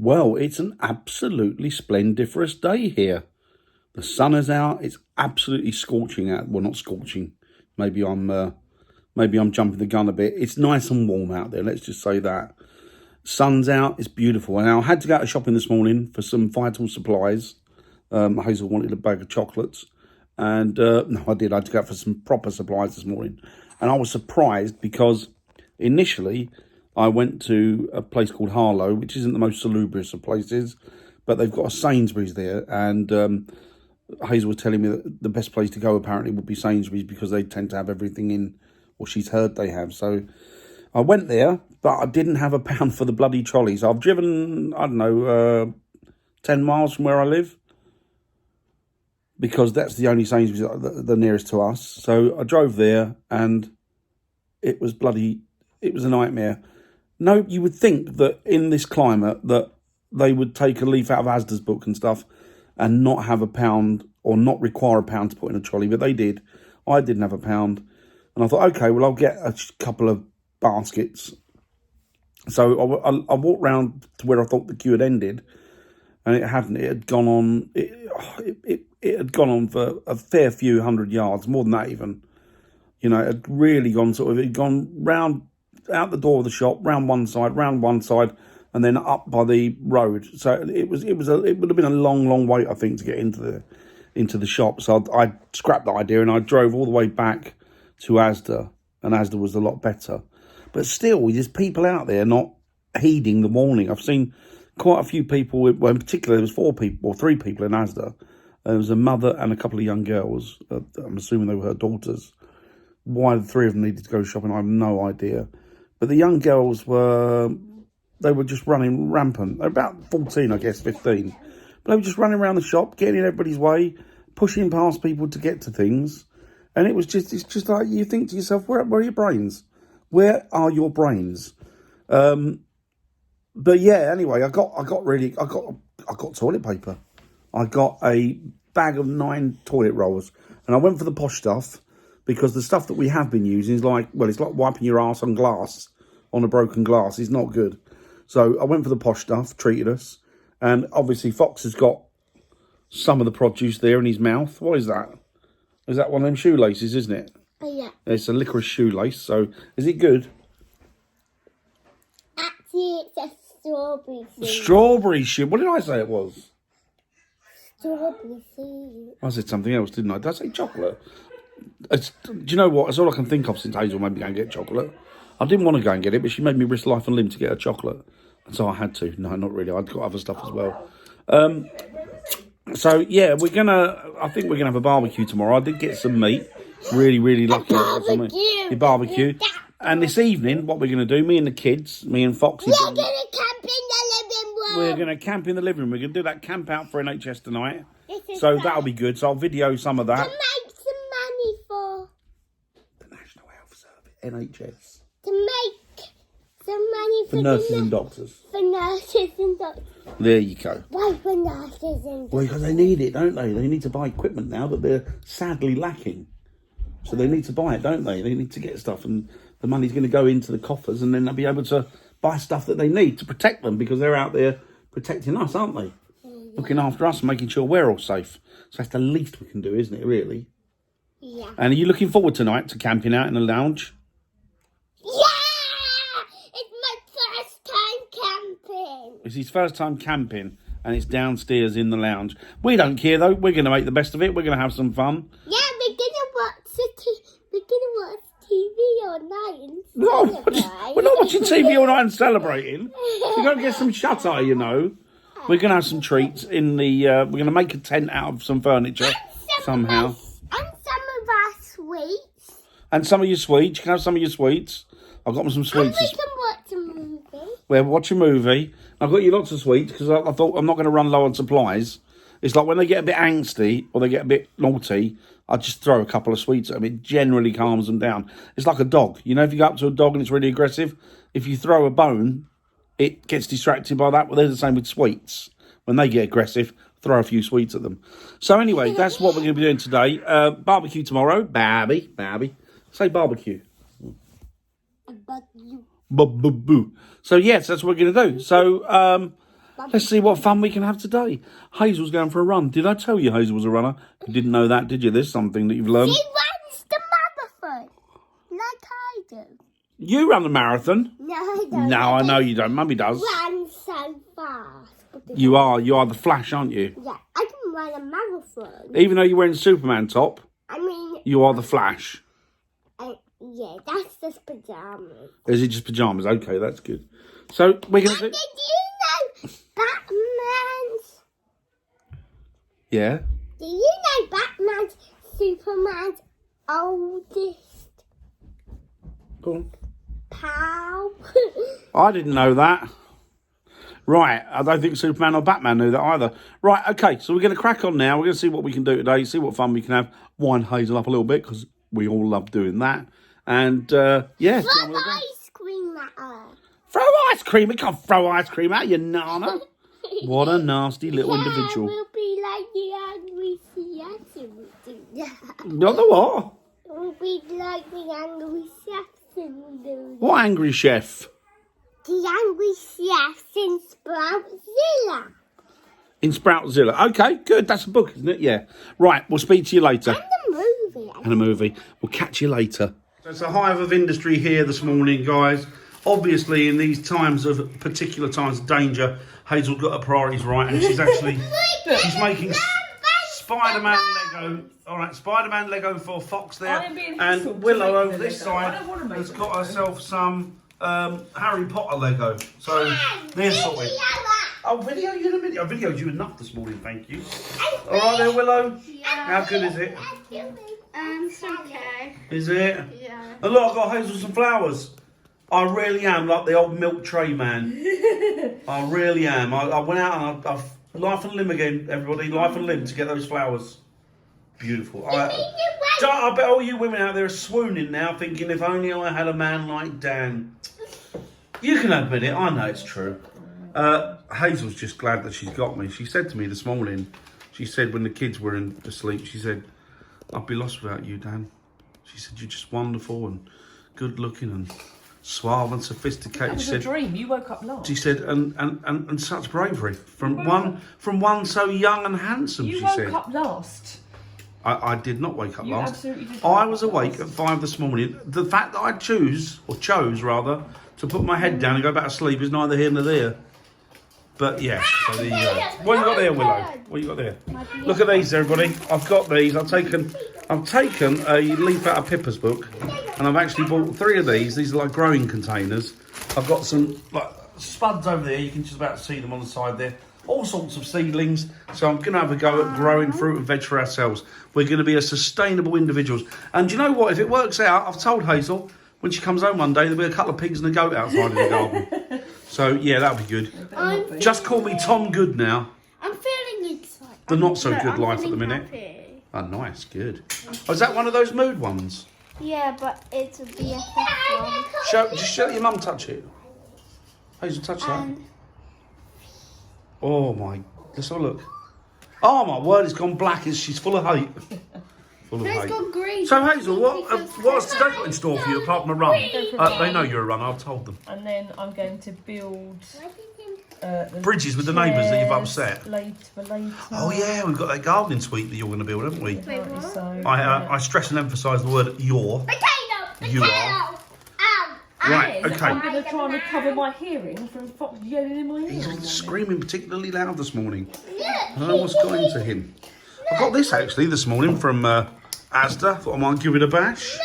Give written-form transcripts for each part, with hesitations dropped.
Well, it's an absolutely splendiferous day here. The sun is out. It's absolutely scorching out. Well, not scorching. Maybe I'm jumping the gun a bit. It's nice and warm out there. Let's just say that. Sun's out. It's beautiful. And I had to go out shopping this morning for some vital supplies. Hazel wanted a bag of chocolates, and no, I did. I had to go out for some proper supplies this morning, and I was surprised because initially I went to a place called Harlow, which isn't the most salubrious of places, but they've got a Sainsbury's there, and Hazel was telling me that the best place to go apparently would be Sainsbury's because they tend to have everything in, or she's heard they have. So I went there, but I didn't have a pound for the bloody trolley. So I've driven, I don't know, 10 miles from where I live, because that's the only Sainsbury's the nearest to us. So I drove there, and it was a nightmare. No, you would think that in this climate that they would take a leaf out of Asda's book and stuff and not have a pound, or not require a pound to put in a trolley, but they did. I didn't have a pound. And I thought, okay, well, I'll get a couple of baskets. So I walked round to where I thought the queue had ended, and it hadn't. It had gone on. It had gone on for a fair few hundred yards, more than that even. You know, it had really gone it had gone round out the door of the shop, round one side, and then up by the road. So it would have been a long wait, I think, to get into the shop. So I scrapped that idea and I drove all the way back to Asda, and Asda was a lot better. But still, there's people out there not heeding the warning. I've seen quite a few people, well, in particular, there was 3 people in Asda. There was a mother and a couple of young girls. I'm assuming they were her daughters. Why the 3 of them needed to go shopping, I have no idea. But the young girls were just running rampant. They're about 14, I guess, 15. But they were just running around the shop, getting in everybody's way, pushing past people to get to things. And it's just like, you think to yourself, where are your brains? Where are your brains? But yeah, anyway, I got toilet paper. I got a bag of 9 toilet rolls, and I went for the posh stuff, because the stuff that we have been using is it's like wiping your arse on glass, on a broken glass. It's not good. So I went for the posh stuff, treated us. And obviously Fox has got some of the produce there in his mouth. What is that? Is that one of them shoelaces, isn't it? Oh, yeah. It's a licorice shoelace. So is it good? Actually, it's a strawberry seed. Strawberry shoe. What did I say it was? Strawberry seed. I said something else, didn't I? Did I say chocolate? Do you know what? That's all I can think of since Hazel made me go and get chocolate. I didn't want to go and get it, but she made me risk life and limb to get her chocolate. And so I had to. No, not really. I'd got other stuff as well. So, yeah, I think we're going to have a barbecue tomorrow. I did get some meat. Really lucky. The barbecue. And this evening, what we're going to do, me and the kids, me and Foxy. We're going to camp in the living room. We're going to camp in the living room. We're going to do that camp out for NHS tonight. So that'll be good. So I'll video some of that. To make some money for the National Health Service, NHS. To make some money for nurses and doctors. For nurses and doctors. There you go. Why for nurses and doctors? Well, because they need it, don't they? They need to buy equipment now that they're sadly lacking. So they need to buy it, don't they? They need to get stuff, and the money's going to go into the coffers, and then they'll be able to buy stuff that they need to protect them, because they're out there protecting us, aren't they? Looking after us and making sure we're all safe. So that's the least we can do, isn't it, really? Yeah. And are you looking forward tonight to camping out in the lounge? Yeah! It's my first time camping. It's his first time camping, and it's downstairs in the lounge. We don't care, though. We're going to make the best of it. We're going to have some fun. Yeah, we're gonna watch TV all night and celebrate. We're not watching TV all night and celebrating. We're going to get some shut-eye, you know. We're going to have some treats in the... we're going to make a tent out of some furniture somehow. And some of our sweets. And some of your sweets. You can have some of your sweets. I've got some sweets. And we can watch a movie. We'll watch a movie. I've got you lots of sweets because I thought I'm not going to run low on supplies. It's like when they get a bit angsty or they get a bit naughty, I just throw a couple of sweets at them. It generally calms them down. It's like a dog. You know, if you go up to a dog and it's really aggressive, if you throw a bone, it gets distracted by that. Well, they're the same with sweets. When they get aggressive, throw a few sweets at them. So anyway, that's what we're going to be doing today. Barbecue tomorrow. Barbie. Say barbecue. Barbecue. Boo. So yes, that's what we're going to do. So Let's see what fun we can have today. Hazel's going for a run. Did I tell you Hazel was a runner? You didn't know that, did you? There's something that you've learned. She runs the marathon like I do. You run the marathon. No, I don't. No, I know you don't. Mummy does. Run so fast. You are the Flash, aren't you? Yeah, I can run a marathon. Even though you're wearing Superman top, I mean, you are the Flash. yeah, that's just pajamas. Is it just pajamas? Okay, that's good. So we're going to And do... did you know Batman's? Yeah. Do you know Batman's Superman's oldest Go on. pal? I didn't know that. Right, I don't think Superman or Batman knew that either. Right, okay, so we're going to crack on now. We're going to see what we can do today, see what fun we can have. Wind Hazel up a little bit, because we all love doing that. And, yeah. Throw ice cream at her. Throw ice cream? We can't throw ice cream at you, Nana. What a nasty little individual. We'll be like the angry chefs if we do that. Not the what? We'll be like the angry chefs if we do that. What angry chef? The angry chefs in Sproutzilla. In Sproutzilla. Okay, good. That's a book, isn't it? Yeah. Right, we'll speak to you later. And a movie. And a movie. We'll catch you later. So it's a hive of industry here this morning, guys. Obviously, in these times of particular times of danger, Hazel's got her priorities right, and she's actually she's making Spider-Man Lego. All right, Spider-Man Lego for Fox there, and Willow over this side has got herself some Harry Potter Lego. So they're sorted. Oh, video you in a minute. I videoed you enough this morning, thank you. All right there, Willow. How good is it? It's okay. Is it? Yeah. And look, I've got Hazel some flowers. I really am like the old milk tray man. I really am. I went out and I've life and limb again, everybody. Life and limb to get those flowers. Beautiful. I bet all you women out there are swooning now, thinking if only I had a man like Dan. You can admit it. I know it's true. Hazel's just glad that she's got me. She said to me this morning, she said when the kids were asleep, she said, I'd be lost without you, Dan. She said, you're just wonderful and good looking and suave and sophisticated. That was She a said, dream. You woke up last. she said, and such bravery from one so young and handsome. You she woke said. up last. I did not wake up You last. absolutely did I wake was up awake last. at 5 this morning. The fact that I chose rather, to put my head down and go back to sleep is neither here nor there. But yeah, so there you go. What you got there, Willow? What you got there? Look at these, everybody. I've got these. I've taken a leaf out of Pippa's book, and I've actually bought 3 of these. These are like growing containers. I've got some like spuds over there. You can just about see them on the side there. All sorts of seedlings. So I'm going to have a go at growing fruit and veg for ourselves. We're going to be a sustainable individuals. And do you know what? If it works out, I've told Hazel, when she comes home one day, there'll be a couple of pigs and a goat outside in the garden. So, yeah, that'll be good. Just call me Tom Good now. I'm feeling excited. The not so good life at the minute. Happy. Oh, nice, good. Oh, is that one of those mood ones? Yeah, but it's a BFF one. Just let your mum touch it. Hazel, touch that. Oh my, let's have a look. Oh my word, it's gone black. She's full of hate. Full of It's hate. got green. So Hazel, what's today got in store for you apart from a run? They know you're a runner. I've told them. And then I'm going to build the Bridges with the neighbours that you've chairs upset. Later. Oh yeah, we've got that gardening suite that you're going to build, haven't we? Apparently so. I stress and emphasise the word "your." Potato. You are. Right, I'm okay. going to try and recover my hearing from Fox yelling in my ear. He's screaming particularly loud this morning. I don't know what's got into him. I got this actually this morning from Asda. Thought I might give it a bash.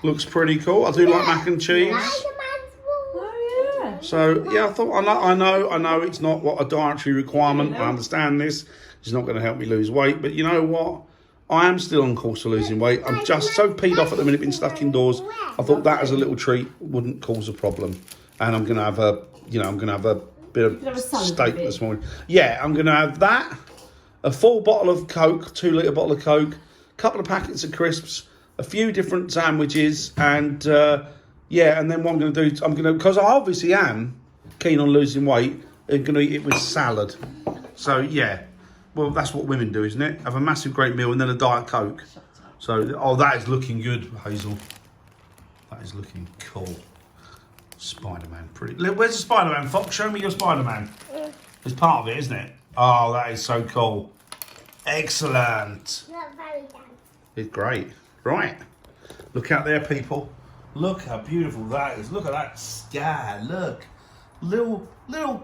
Looks pretty cool. I do like mac and cheese. Oh yeah. So yeah, I thought I know it's not what a dietary requirement. I understand this. It's not going to help me lose weight, but you know what? I am still on course for losing weight. I'm just so peed off at the minute, being stuck indoors. I thought that as a little treat wouldn't cause a problem, and I'm going to have a bit of steak this morning. Yeah, I'm going to have that, a full bottle of Coke, 2 litre bottle of Coke, a couple of packets of crisps, a few different sandwiches, and yeah, and then what I'm going to do, because I obviously am keen on losing weight, I'm going to eat it with salad. So yeah. Well, that's what women do, isn't it? Have a massive great meal and then a Diet Coke. So, oh, that is looking good, Hazel. That is looking cool. Spider-Man, pretty. Where's the Spider-Man, Fox? Show me your Spider-Man. It's part of it, isn't it? Oh, that is so cool. Excellent. Not very done. It's great. Right. Look out there, people. Look how beautiful that is. Look at that sky. Look. Little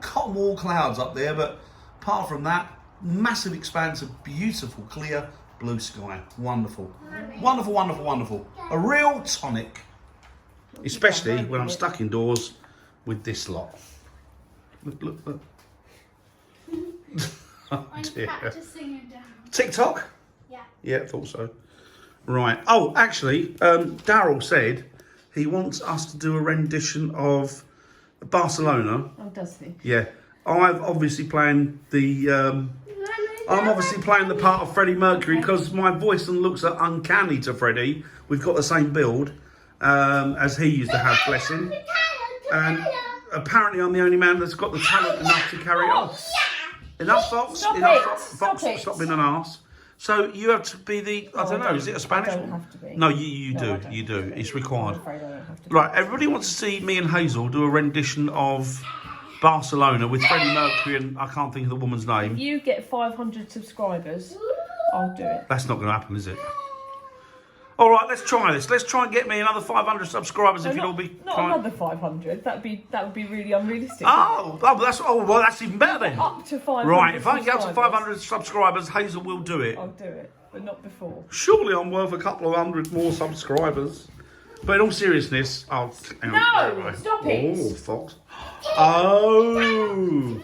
cotton wool clouds up there, but apart from that, massive expanse of beautiful, clear blue sky. Wonderful. Wonderful, wonderful, wonderful. A real tonic. Especially when I'm stuck indoors with this lot. Look, look, look. Oh dear. Practicing it down. TikTok? Yeah. Yeah, I thought so. Right. Oh, actually, Daryl said he wants us to do a rendition of Barcelona. Oh, does he? Yeah. I'm obviously playing the... I'm obviously playing the part of Freddie Mercury because my voice looks uncanny to Freddie. We've got the same build as he used to have, bless him. And apparently I'm the only man that's got the talent enough to carry on. Enough, Fox. Stop Enough, it. Fox. Stop it. Stop being an arse. So you have to be the... I don't know. Is it a Spanish I one? don't have to be. No, you No, I do. don't. You do. It's I'm required. afraid I don't have to. Right. Everybody wants to see me and Hazel do a rendition of Barcelona with Freddie Mercury and I can't think of the woman's name. If you get 500 subscribers, I'll do it. That's not going to happen, is it? All right, let's try this. Let's try and get me another 500 subscribers if you'd all be Not kind. another 500. That would be really unrealistic. Oh, well, that's even better then. Up to 500. Right, if I can get up to subscribers, 500 subscribers, Hazel will do it. I'll do it, but not before. Surely I'm worth a couple of hundred more subscribers. But in all seriousness, hang on. No, Right. stop it. Oh, Fox. Oh.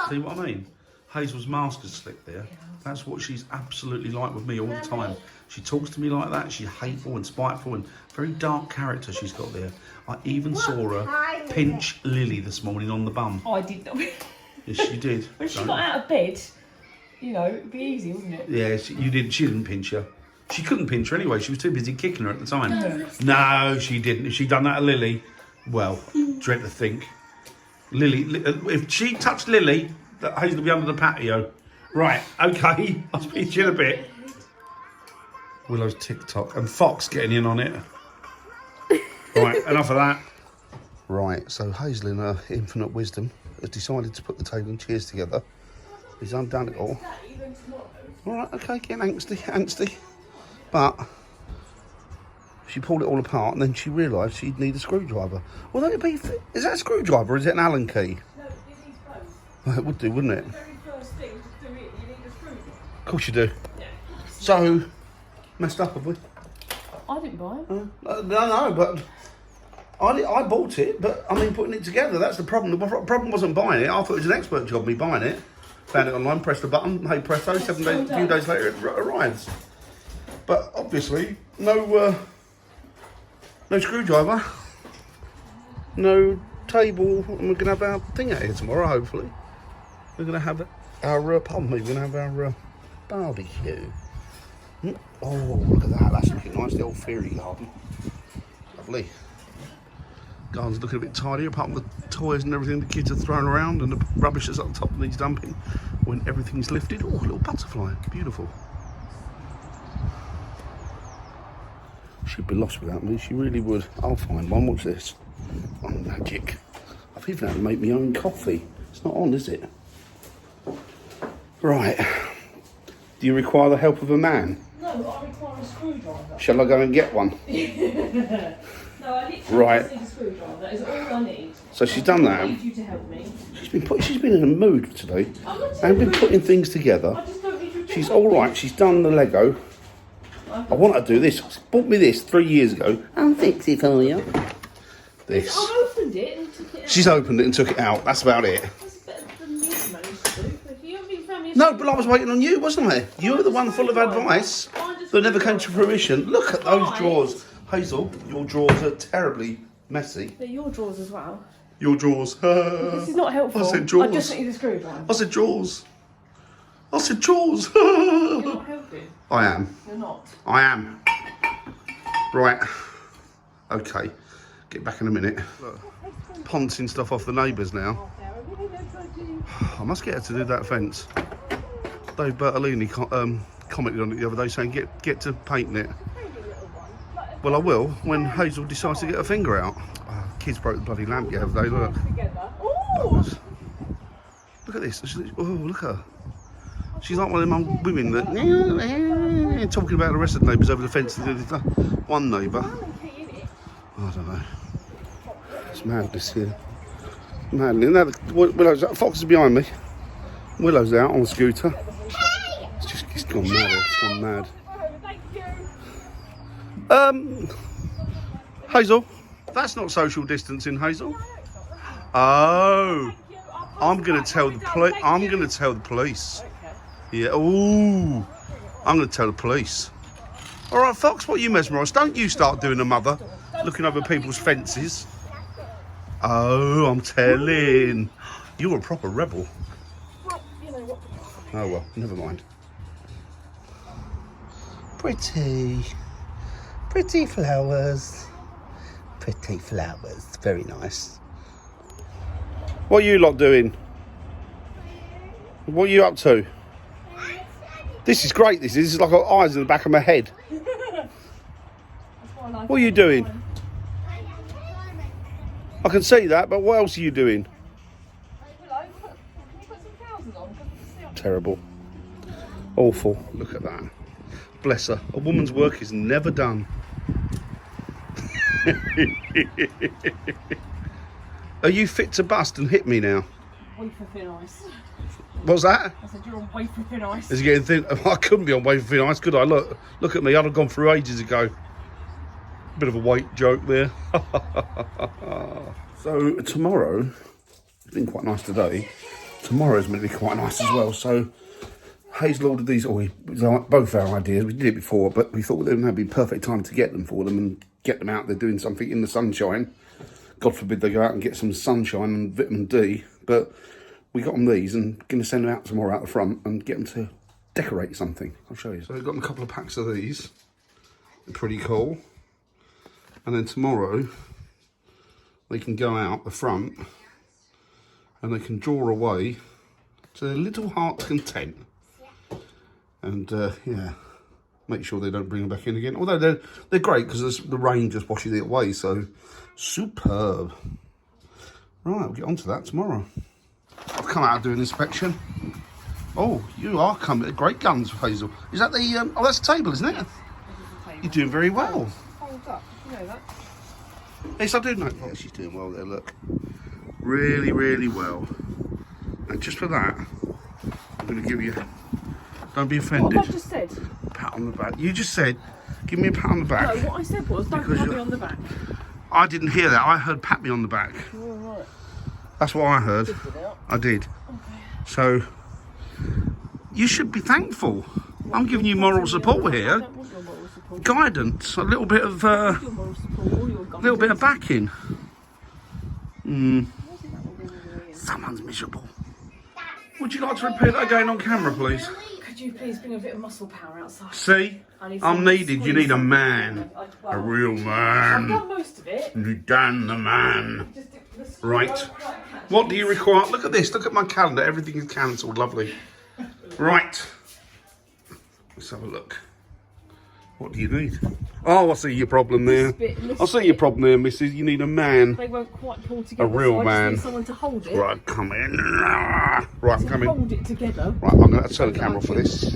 See what I mean? Hazel's mask is slipped there. That's what she's absolutely like with me all the time. She talks to me like that. She's hateful and spiteful and very dark character she's got there. I even saw her pinch Lily this morning on the bum. I did not. Yes, she did. When she So- got out of bed, you know, it'd be easy, wouldn't it? Yeah, she didn't pinch her. She couldn't pinch her anyway. She was too busy kicking her at the time. No, she didn't. If she'd done that to Lily, well, dread to think. Lily, if she touched Lily, that Hazel would be under the patio. Right, okay. I'll speak to you in a bit. Willow's TikTok and Fox getting in on it. Right, enough of that. Right, so Hazel in her infinite wisdom has decided to put the table and chairs together. He's undone it all. All right, okay, getting angsty. But she pulled it all apart and then she realised she'd need a screwdriver. Well, don't it be... Is that a screwdriver or is it an Allen key? No, it needs both. Well, it would do, wouldn't it? The very first thing to do it, you need a screwdriver. Of course you do. Yeah. So, messed up, have we? I didn't buy it. No, but... I bought it, but I mean putting it together, that's the problem. The problem wasn't buying it. I thought it was an expert job, me buying it. Found it online, pressed the button, hey presto, a few days later it arrives. But obviously, no screwdriver, no table, and we're going to have our thing out here tomorrow, hopefully. We're going to have our, we're going to have our barbecue. Oh, look at that, that's looking nice, the old fairy garden. Lovely. Garden's looking a bit tidy, apart from the toys and everything the kids are throwing around and the rubbish that's up the top that needs dumping. When everything's lifted, oh, a little butterfly, beautiful. She'd be lost without me, she really would. I'll find one, watch this. Oh, magic. I've even had to make my own coffee. It's not on, is it? Right. Do you require the help of a man? No, I require a screwdriver. Shall I go and get one? No, I literally Right. just need a screwdriver. That is all I need. So she's done I that. need you to help me. She's been in a mood today. I'm not And been rude. putting things together. I just don't need your She's help. all right. She's done the Lego. I want her to do this. She bought me this 3 years ago. I'll fix it for you. This. I opened it and took it out. She's opened it and took it out. That's about it. That's better than me managed to do. If you haven't been family, No, but I was waiting on you, wasn't I? You were the one full of advice that never came to fruition. Look at those drawers. Hazel, your drawers are terribly messy. They're your drawers as well. Your drawers. This is not helpful. I said drawers. I just need a screwdriver. I said drawers. I said drawers. You're not helping. I am. You're not. I am. Right. Okay. Get back in a minute. Poncing stuff off the neighbours now. I must get her to do that fence. Dave Bertolini commented on it the other day saying get to painting it. Well, I will when Hazel decides to get her finger out. Oh, kids broke the bloody lamp the other day, look. Look at this. Oh, look at her. She's like one of them women that talking about the rest of the neighbours over the fence. One neighbour. I don't know. It's madness here. Madness. Now Willow's Fox is behind me. Willow's out on a scooter. It's gone mad. It's gone mad. Hazel, that's not social distancing, Hazel. Oh, I'm gonna tell the police. I'm gonna tell the police. Yeah. Ooh, I'm gonna tell the police. All right, Fox, what are you mesmerised? Don't you start doing a mother, looking over people's fences. Oh, I'm telling. You're a proper rebel. Oh well, never mind. Pretty flowers. Pretty flowers. Very nice. What are you lot doing? What are you up to? This is great. This is like eyes in the back of my head. What are you doing? I can see that, but what else are you doing? Terrible. Awful. Look at that. Bless her. A woman's work is never done. Are you fit to bust and hit me now? Wafer thin ice. What's that? I said you're on wafer thin ice. Is it getting thin? I couldn't be on wafer thin ice, could I? Look at me. I'd have gone through ages ago. Bit of a weight joke there. So tomorrow, it's been quite nice today. Tomorrow's going to be quite nice as well. So Hazel ordered these. It was both our ideas. We did it before, but we thought it would be perfect time to get them for them and get them out there doing something in the sunshine. God forbid they go out and get some sunshine and vitamin D. But we got them these and going to send them out tomorrow out the front and get them to decorate something. I'll show you. So we've got them a couple of packs of these. They're pretty cool. And then tomorrow they can go out the front and they can draw away to their little heart's content. And yeah, make sure they don't bring them back in again. Although they're great because the rain just washes it away. So superb. Right, we'll get on to that tomorrow. I've come out and do an inspection. Oh, you are coming. Great guns, Hazel. Is that the? Oh, that's the table, isn't it? You're doing very well. Hold up. You know that. Yes, I do know. Yeah, she's doing well there. Look, really, really well. And just for that, I'm going to give you. Don't be offended. What have I just said? Pat on the back. You just said, give me a pat on the back. No, what I said was, don't pat me on the back. I didn't hear that. I heard pat me on the back. Oh, right. That's what I heard. I did. Okay. So, you should be thankful. I'm giving you moral support here. I don't want your moral support. Guidance, a little bit of, Your moral support or your guidance. little bit of backing. Someone's miserable. Would you like to repeat that again on camera, please? Could you please bring a bit of muscle power outside? See, I'm needed. You need a man, a real I've man. done most of it. You Dan the man. Just Right. What do you require? Look at this. Look at my calendar. Everything is cancelled. Lovely. Right. Let's have a look. What do you need? Oh, I see your problem there. I see your problem there, missus. You need a man. They won't quite pull together. A real so I man. just need someone to hold it. Right, come in. Right, I'm To coming. hold it together. Right, I'm going to turn the camera off for this.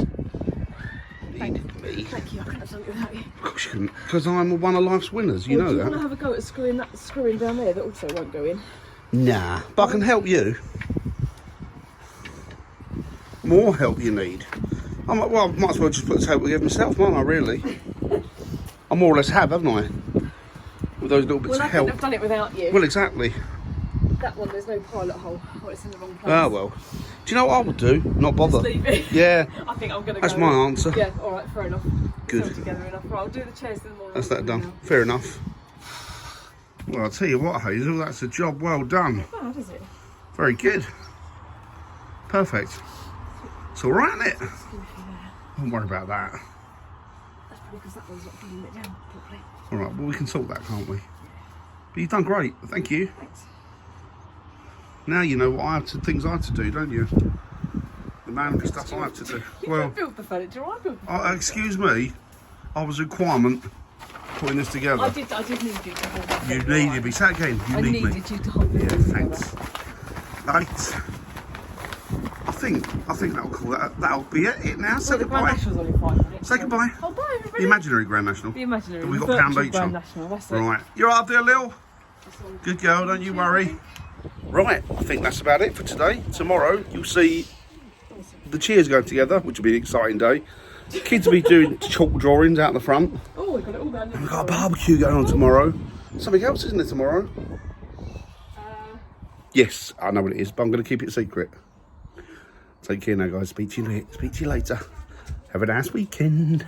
Need me. Thank you. I couldn't have done it without you. Of course you couldn't. Because I'm one of life's winners. You Well, know do you want that. to have a go at screwing that screw in down there that also won't go in? Nah, but I can help you. More help you need. I might as well just put the table together myself, mightn't I, really? I more or less have, haven't I? With those little bits Well, I of couldn't help. have done it without you. Well, exactly. That one, there's no pilot hole. Oh, it's in the wrong place. Ah, well. Do you know what I would do? Not bother. Just leave it. Yeah, I think I'm going to go. that's my answer. Yeah, alright, fair enough. Good. It's all together enough. Right, I'll do the chairs in the morning. That's that done. Fair enough. Well, I'll tell you what, Hazel, that's a job well done. Not bad, is it? Very good. Perfect. It's all right, isn't it? Don't worry about that. That's probably because that one's not feeling it down properly. All right, well, we can sort that, can't we? But you've done great. Thank you. Thanks. Now you know what things I have to do, don't you? The manly stuff I have to do. You Well, don't build the furniture, I build the furniture. excuse me. I was a requirement putting this together. I did need you to hold that. You together, needed me. Say it again. You I need needed me. you to hold it Yeah, together. thanks. Right. think that'll be it now. Say The Grand goodbye. National's only 5 minutes. Say goodbye. Oh, bye, everybody. The imaginary Grand National. The imaginary. We've got the Pound virtual Beach Grand on. National. That's it. Right. You're up there, Lil? Good girl, don't you worry. Right, I think that's about it for today. Tomorrow, you'll see the cheers going together, which will be an exciting day. Kids will be doing chalk drawings out the front. Oh, we've got it all done. We've got a barbecue going on tomorrow. Something else, isn't there, tomorrow? Yes, I know what it is, but I'm going to keep it secret. Take care now, guys. Speak to you later. Have a nice weekend.